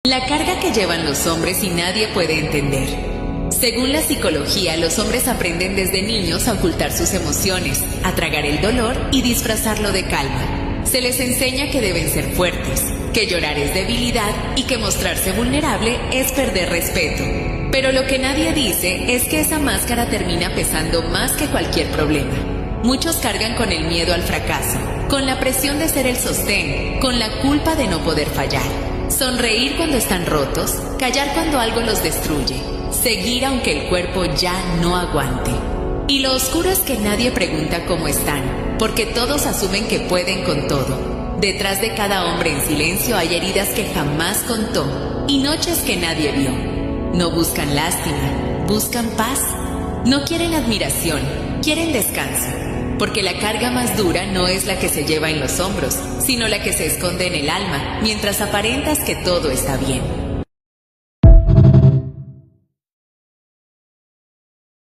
La carga que llevan los hombres y nadie puede entender. Según la psicología, los hombres aprenden desde niños a ocultar sus emociones, a tragar el dolor y disfrazarlo de calma. Se les enseña que deben ser fuertes, que llorar es debilidad y que mostrarse vulnerable es perder respeto. Pero lo que nadie dice es que esa máscara termina pesando más que cualquier problema. Muchos cargan con el miedo al fracaso, con la presión de ser el sostén, con la culpa de no poder fallar. Sonreír cuando están rotos, callar cuando algo los destruye, seguir aunque el cuerpo ya no aguante. Y lo oscuro es que nadie pregunta cómo están, porque todos asumen que pueden con todo. Detrás de cada hombre en silencio hay heridas que jamás contó y noches que nadie vio. No buscan lástima, buscan paz. No quieren admiración, quieren descanso. Porque la carga más dura no es la que se lleva en los hombros, sino la que se esconde en el alma, mientras aparentas que todo está bien.